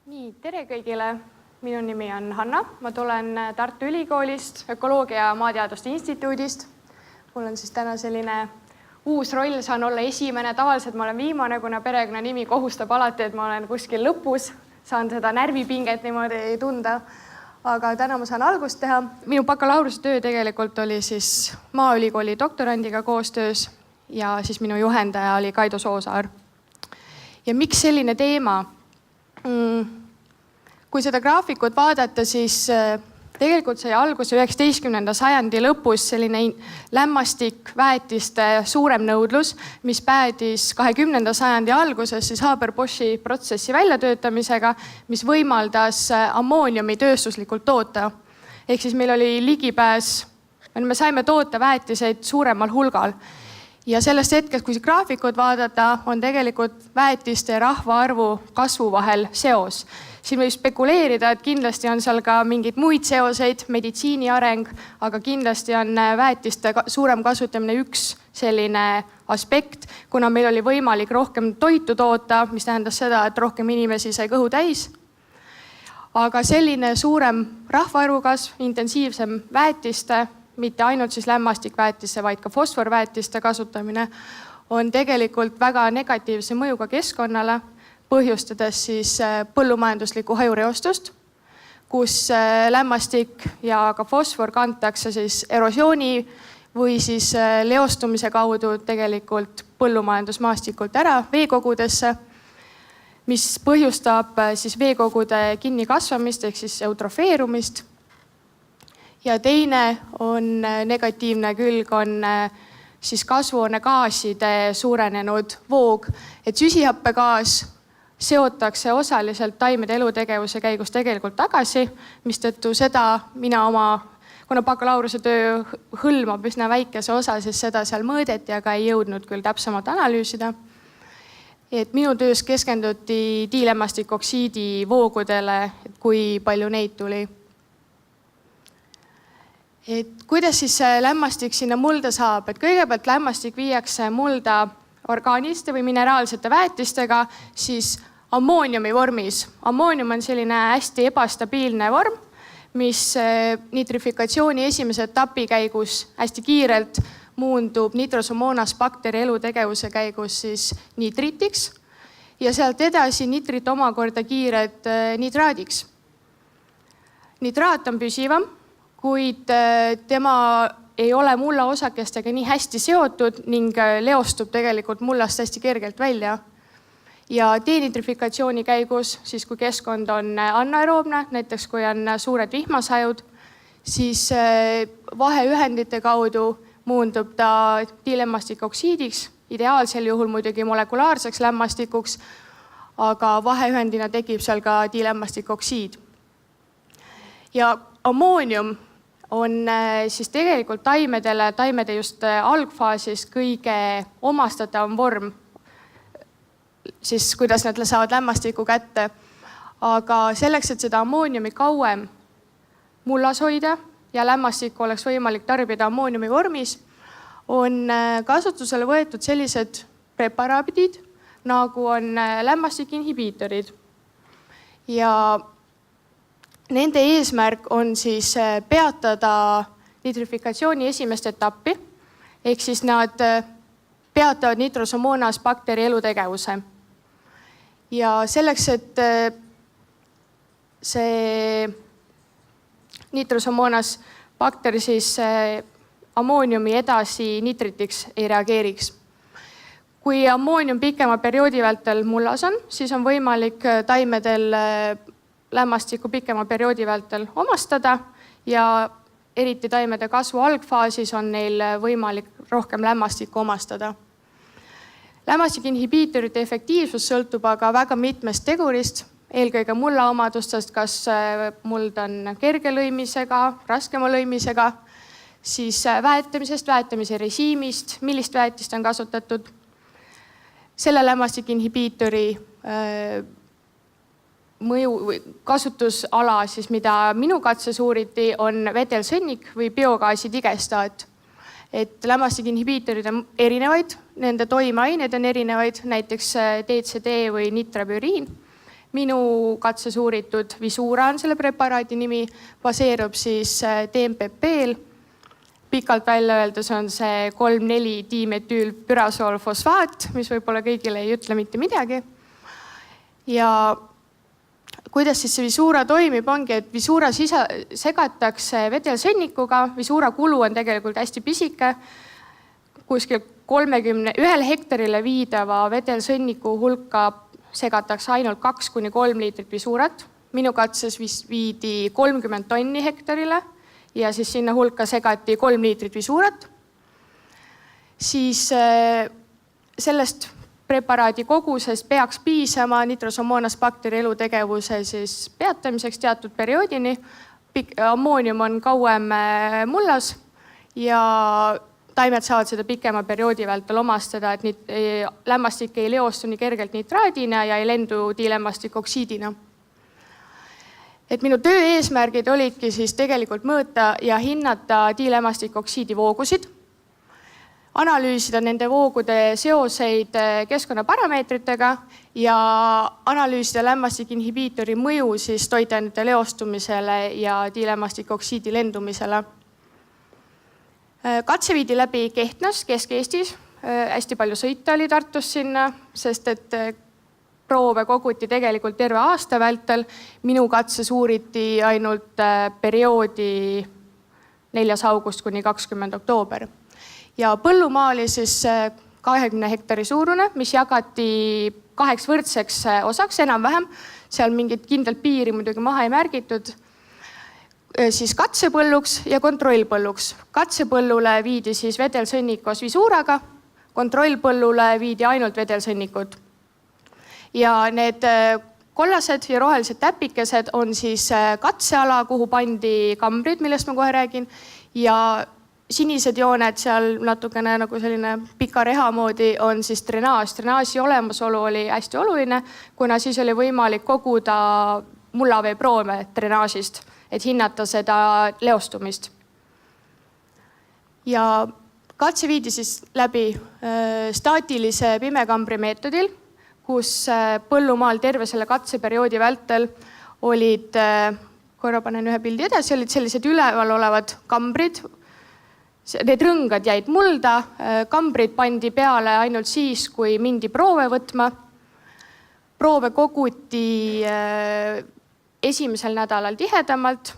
Nii, tere kõigile. Minu nimi on Hanna. Ma tulen Tartu Ülikoolist, Ökoloogia ja Maateaduste Instituudist. Mul on siis täna selline uus roll, saan olla esimene. Tavaliselt ma olen viimane, kuna perekonnanimi kohustab alati, et ma olen kuskil lõpus. Saan seda närvipinget niimoodi ei tunda. Aga täna ma saan algust teha. Minu bakalaureusetöö tegelikult oli siis Maaülikooli doktorandiga koostöös ja siis minu juhendaja oli Kaido Soosaar. Ja miks selline teema? Kui seda graafikut vaadata, siis tegelikult sai alguse 19. sajandi lõpus selline lämmastik väetiste suurem nõudlus, mis päädis 20. sajandi alguses siis Haber-Bosch'i protsessi väljatöötamisega, mis võimaldas ammooniumi tööstuslikult toota. Ehk siis meil oli ligipääs, me saime toota väetiseid suuremal hulgal. Ja sellest hetkest, kui graafikut vaadata, on tegelikult väetiste ja rahvaarvu kasvu vahel seos. Siin võib spekuleerida, et kindlasti on seal ka mingid muid seoseid, meditsiini areng, aga kindlasti on väetiste suurem kasutamine üks selline aspekt, kuna meil oli võimalik rohkem toitu toota, mis tähendas seda, et rohkem inimesi sai kõhu täis. Aga selline suurem rahvaarvu kasv, intensiivsem väetiste, mitte ainult siis lämmastikväetisse, vaid ka fosforväetiste kasutamine on tegelikult väga negatiivse mõjuga keskkonnale, põhjustades siis põllumajanduslikku hajureostust, kus lämmastik ja ka fosfor kantakse siis erosiooni või siis leostumise kaudu tegelikult põllumajandusmaastikult ära veekogudesse, mis põhjustab siis veekogude kinnikasvamist ehk siis eutrofeerumist. Ja teine on negatiivne külg on siis kasvuhoonegaaside suurenenud voog, et süsihappegaas seotakse osaliselt taimede elutegevuse käigus tegelikult tagasi, mistõttu seda kuna bakalaureuse-töö hõlmab üsna väikese osa, siis seda seal mõõdeti, aga ei jõudnud küll täpsemalt analüüsida. Et minu töös keskenduti diilämmastikoksiidi voogudele, et kui palju neid tuli. Et kuidas siis lämmastik sinna mulda saab? Et kõigepealt lämmastik viiakse mulda orgaaniliste või mineraalsete väetistega, siis ammooniumi vormis. Ammoonium on selline hästi ebastabiilne vorm, mis nitrifikatsiooni esimese etapi käigus hästi kiirelt muundub Nitrosomonas bakteri elutegevuse käigus siis nitritiks ja sealt edasi nitrit omakorda kiired nitraadiks. Nitraat on püsivam, kuid tema ei ole mulla osakestega nii hästi seotud ning leostub tegelikult mullast hästi kergelt välja. Ja denitrifikatsiooni käigus, siis kui keskkond on anaeroobne, näiteks kui on suured vihmasajud, siis vaheühendite kaudu muundub ta diilämmastikoksiidiks, ideaalsel juhul muidugi molekulaarseks lämmastikuks, aga vaheühendina tekib seal ka diilämmastikoksiid. Ja ammoonium on siis tegelikult taimede just algfaasis kõige omastatavam vorm, siis kuidas nad saavad lämmastiku kätte. Aga selleks, et seda ammooniumi kauem mullas hoida ja lämmastikku oleks võimalik tarbida ammooniumi vormis, on kasutusele võetud sellised preparaadid, nagu on lämmastikinhibiitorid. Ja nende eesmärk on siis peatada nitrifikatsiooni esimest etappi, ehk siis nad peatavad Nitrosomonas bakteri elutegevuse. Ja selleks, et see Nitrosomonas bakteri siis ammooniumi edasi nitritiks ei reageeriks. Kui ammoonium pikema perioodi vältel mullas on, siis on võimalik taimedel lämmastikku pikema perioodi vältel omastada ja eriti taimede kasvu algfaasis on neil võimalik rohkem lämmastikku omastada. Lämmastikinhibiitorite efektiivsus sõltub aga väga mitmest tegurist, eelkõige mulla omadustest, kas muld on kerge lõimisega, raskema lõimisega, siis väetamisest, väetamise režiimist, millist väetist on kasutatud. Selle lämmastikinhibiitori kasutusala, siis mida minu katses uuriti, on vedelsõnnik või biogaasi digestaat. Et lämmastikinhibiitorid on erinevaid, nende toimeained on erinevaid, näiteks DCD või nitrabüriin. Minu katses uuritud Visuura on selle preparaadi nimi, baseerub siis DMPP-l. Pikalt välja öeldes on see 3,4-dimetüülpürasoolfosfaat, mis võib-olla kõigile ei ütle mitte midagi. Ja kuidas siis see Visuura toimib, ongi, et Visuura segatakse vedelsõnnikuga. Visuura kulu on tegelikult hästi pisike. Kuskil 1 hektarile viidava vedelsõnniku hulka segatakse ainult 2-3 liitrit Visuurat. Minu katses viidi 30 tonni hektarile ja siis sinna hulka segati 3 liitrit Visuurat. Siis sellest preparaadi kogusest peaks piisama Nitrosomonas bakteri elutegevuse siis peatamiseks teatud perioodini. Ammoonium on kauem mullas ja taimed saavad seda pikema perioodi vältel omastada, et lämmastik ei leostu nii kergelt nitraadina ja ei lendu diilämmastikoksiidina. Et minu töö eesmärgid olidki siis tegelikult mõõta ja hinnata diilämmastikoksiidi voogusid, analüüsida nende voogude seoseid keskkonnaparameetritega ja analüüsida lämmastikinhibiitori mõju siis toitainete leostumisele ja diilämmastikoksiidi lendumisele. Katse viidi läbi Kehtnas, Kesk-Eestis. Hästi palju sõita oli Tartus sinna, sest et proove koguti tegelikult terve aasta vältel. Minu katses uuriti ainult perioodi 4. august kuni 20. oktoober. Ja põllumaa oli siis 20 hektari suurune, mis jagati 2 võrdseks osaks enam-vähem. Seal mingit kindlalt piiri muidugi maha ei märgitud. Siis katsepõlluks ja kontrollpõlluks. Katsepõllule viidi siis vedelsõnnik koos Visuuraga, kontrollpõllule viidi ainult vedelsõnnikud. Ja need kollased ja rohelised täpikesed on siis katseala, kuhu pandi kambrid, millest ma kohe räägin, ja sinised jooned seal natukene nagu selline pika reha moodi on siis drenaas. Drenaasi olemasolu oli hästi oluline, kuna siis oli võimalik koguda mullaveeproove drenaasist, et hinnata seda leostumist. Ja katse viidi siis läbi staatilise pimekambri meetodil, kus põllumaal terve selle katseperioodi vältel olid, korra panen ühe pildi edasi, olid sellised üleval olevad kambrid. Need rõngad jäid mulda, kambrid pandi peale ainult siis, kui mindi proove võtma. Proove koguti esimesel nädalal tihedamalt,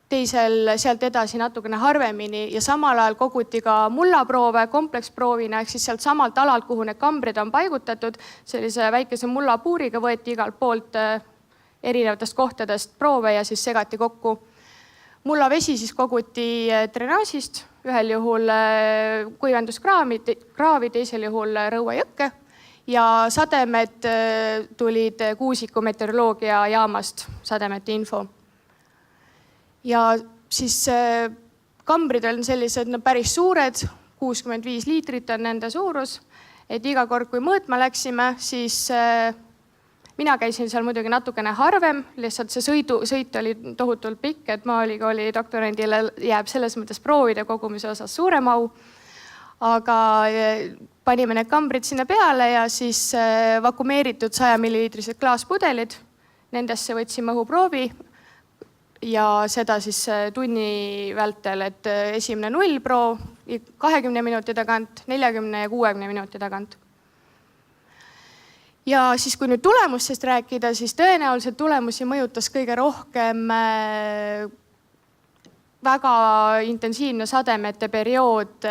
teisel sealt edasi natukene harvemini ja samal ajal koguti ka mullaproove kompleksproovina, ehk siis sealt samalt alalt, kuhu need kambrid on paigutatud, sellise väikese mullapuuriga võeti igalt poolt erinevatest kohtadest proove ja siis segati kokku. Mullavesi siis koguti drenaasist, ühel juhul kuivenduskraavi, teisel juhul Rõuajõkke. Ja sademed tulid Kuusiku meteoroloogia jaamast, sademete info. Ja siis kambrid on sellised päris suured, 65 liitrit on nende suurus. Et iga kord, kui mõõtma läksime, siis mina käisin seal muidugi natukene harvem, lihtsalt see sõit oli tohutult pikk, et Maaülikooli doktorandile jääb selles mõttes proovide kogumise osas suurem au. Aga panime need kambrid sinna peale ja siis vakumeeritud 100 milliliitrised klaaspudelid. Nendesse võtsime õhuproovi ja seda siis tunni vältel, et esimene nullproov 20 minuti tagant, 40 ja 60 minuti tagant. Ja siis kui nüüd tulemustest rääkida, siis tõenäoliselt tulemusi mõjutas kõige rohkem väga intensiivne sademete periood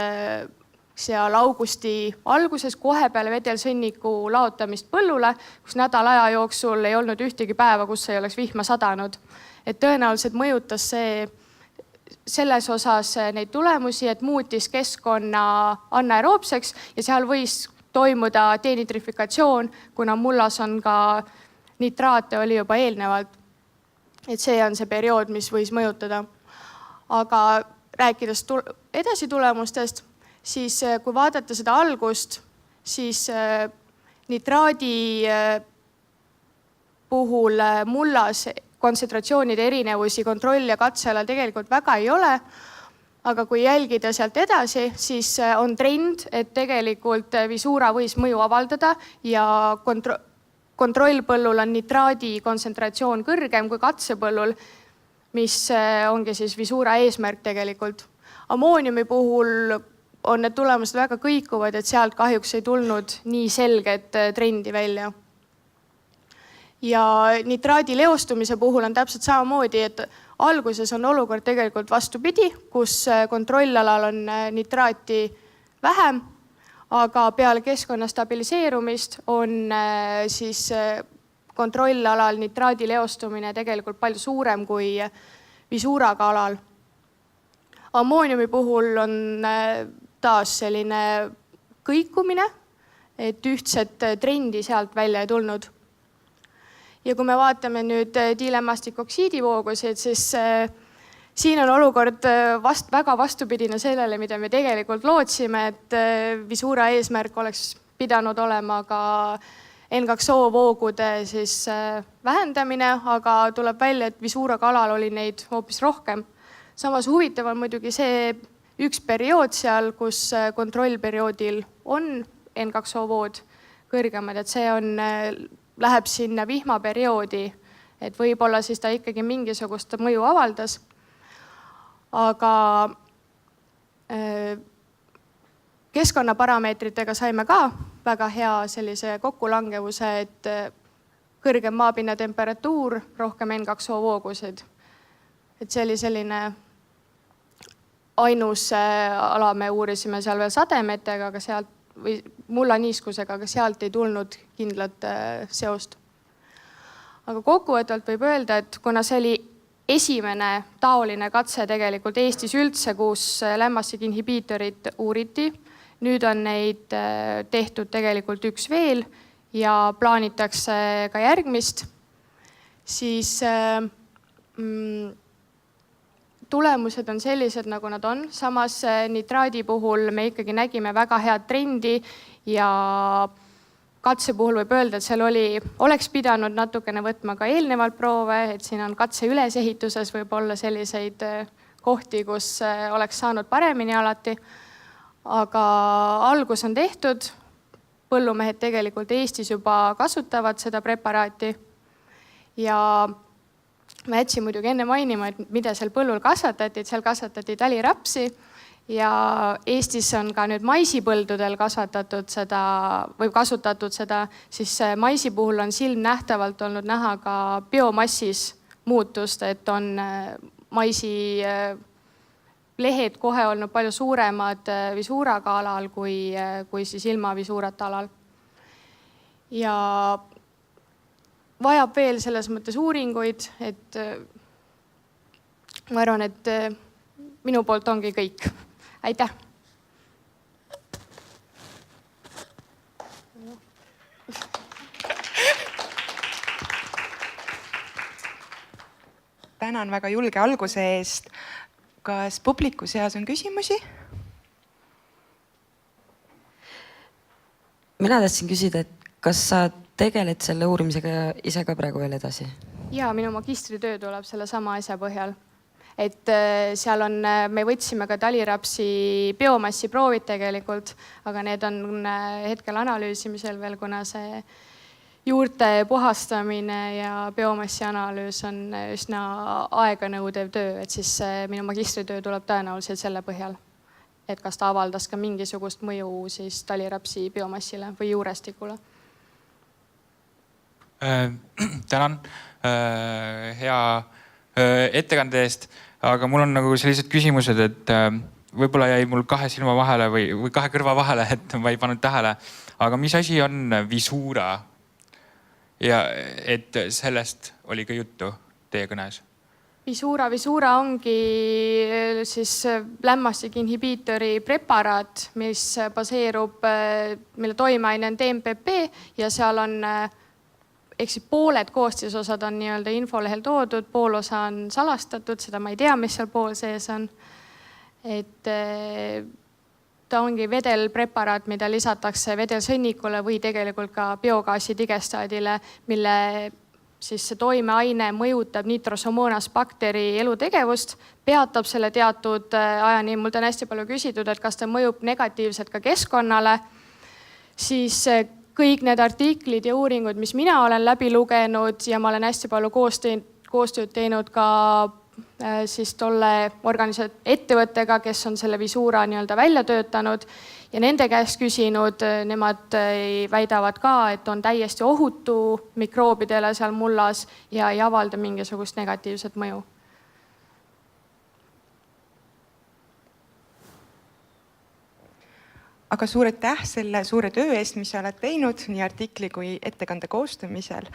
seal augusti alguses kohe peale vedelsõnniku laotamist põllule, kus nädala aja jooksul ei olnud ühtegi päeva, kus ei oleks vihma sadanud. Et tõenäoliselt mõjutas see selles osas neid tulemusi, et muutis keskkonna anaeroobseks ja seal võis toimuda denitrifikatsioon, kuna mullas on ka nitraate oli juba eelnevalt. Et see on see periood, mis võis mõjutada. Aga rääkides edasi tulemustest, siis kui vaadata seda algust, siis nitraadi puhul mullas kontsentratsioonide erinevusi kontroll- ja katsealal tegelikult väga ei ole. Aga kui jälgida sealt edasi, siis on trend, et tegelikult Visuura võis mõju avaldada ja kontrollpõllul on nitraadi kontsentratsioon kõrgem kui katsepõllul, mis ongi siis Visuura eesmärk tegelikult. Ammooniumi puhul on need tulemused väga kõikuvad, et sealt kahjuks ei tulnud nii selget trendi välja. Ja nitraadi leostumise puhul on täpselt samamoodi, et alguses on olukord tegelikult vastupidi, kus kontrollalal on nitraati vähem, aga peale keskkonna stabiliseerumist on siis kontrollalal nitraadi leostumine tegelikult palju suurem kui Visuuraga alal. Ammooniumi puhul on taas selline kõikumine, et ühtset trendi sealt välja ei tulnud. Ja kui me vaatame nüüd diilämmastikoksiidivoogusid, siis siin on olukord väga vastupidine sellele, mida me tegelikult lootsime, et Visuura eesmärk oleks pidanud olema ka N2O voogude siis vähendamine, aga tuleb välja, et Visuura kalal oli neid hoopis rohkem. Samas huvitav on muidugi see üks periood seal, kus kontrollperioodil on N2O vood kõrgemad, et see läheb sinna vihmaperioodi, et võib-olla siis ta ikkagi mingisugust mõju avaldas. Aga keskkonnaparameetritega saime ka väga hea sellise kokkulangevuse, et kõrgem maapinna temperatuur, rohkem N2O voogusid. Et see oli selline ainus ala, me uurisime seal veel sademetega, aga sealt või mullaniiskusega, aga sealt ei tulnud kindlat seost. Aga kokkuvõtvalt võib öelda, et kuna see oli esimene taoline katse tegelikult Eestis üldse, kus lämmastikinhibiitorit uuriti, nüüd on neid tehtud tegelikult üks veel ja plaanitakse ka järgmist, siis tulemused on sellised, nagu nad on. Samas nitraadi puhul me ikkagi nägime väga head trendi ja katse puhul võib öelda, et seal oleks pidanud natukene võtma ka eelnevalt proove, et siin on katse ülesehituses võib olla selliseid kohti, kus oleks saanud paremini alati. Aga algus on tehtud. Põllumehed tegelikult Eestis juba kasutavad seda preparaati ja ma jätsin muidugi enne mainima, et mida seal põllul kasvatati, et seal kasvatati talirapsi ja Eestis on ka nüüd maisipõldudel kasvatatud seda või kasutatud seda, siis maisi puhul on silmnähtavalt olnud näha ka biomassis muutust, et on maisi lehed kohe olnud palju suuremad Visuuraga alal kui siis ilma Visuurata alal. Ja vajab veel selles mõttes uuringuid, et ma arvan, et minu poolt ongi kõik. Aitäh! Tänan väga julge alguse eest. Kas publiku seas on küsimusi? Mina tahtsin küsida, et kas sa tegeled selle uurimisega ise ka praegu veel edasi? Ja, minu magistritöö tuleb selle sama asja põhjal. Et seal me võtsime ka talirapsi biomassi proovid tegelikult, aga need on hetkel analüüsimisel veel, kuna see juurte puhastamine ja biomassi analüüs on üsna aeganõudev töö, et siis minu magistritöö tuleb tõenäoliselt selle põhjal, et kas ta avaldas ka mingisugust mõju siis talirapsi biomassile või juurestikule. Tänan hea ettekande eest, aga mul on nagu sellised küsimused, et võib-olla jäi mul kahe silma vahele või kahe kõrva vahele, et ma ei pannud tähele. Aga mis asi on Visuura? Ja et sellest oli ka juttu teie kõnes? Visuura ongi siis lämmastikinhibiitori preparaat, mis baseerub, mille toimeaine on DMPP ja seal on pooled koostisosad on nii-öelda infolehel toodud, pool osa on salastatud, seda ma ei tea, mis seal pool sees on. Et ta ongi vedelpreparaat, mida lisatakse vedelsõnnikule või tegelikult ka biogaasi digestaadile, mille siis see toimeaine mõjutab Nitrosomonas bakteri elutegevust, peatab selle teatud ajani. Mult on hästi palju küsitud, et kas ta mõjub negatiivselt ka keskkonnale. Siis kõik need artiklid ja uuringud, mis mina olen läbi lugenud ja ma olen hästi palju koostööd teinud ka siis tolle ettevõttega, kes on selle Visura nii-öelda välja töötanud ja nende käest küsinud, nemad väidavad ka, et on täiesti ohutu mikroobidele seal mullas ja ei avalda mingisugust negatiivset mõju. Aga suur aitäh selle suure töö eest, mis sa oled teinud nii artikli kui ettekande koostamisel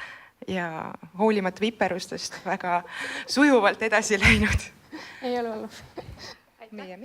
ja hoolimata viperustest väga sujuvalt edasi läinud. Ei ole hullu. Meie.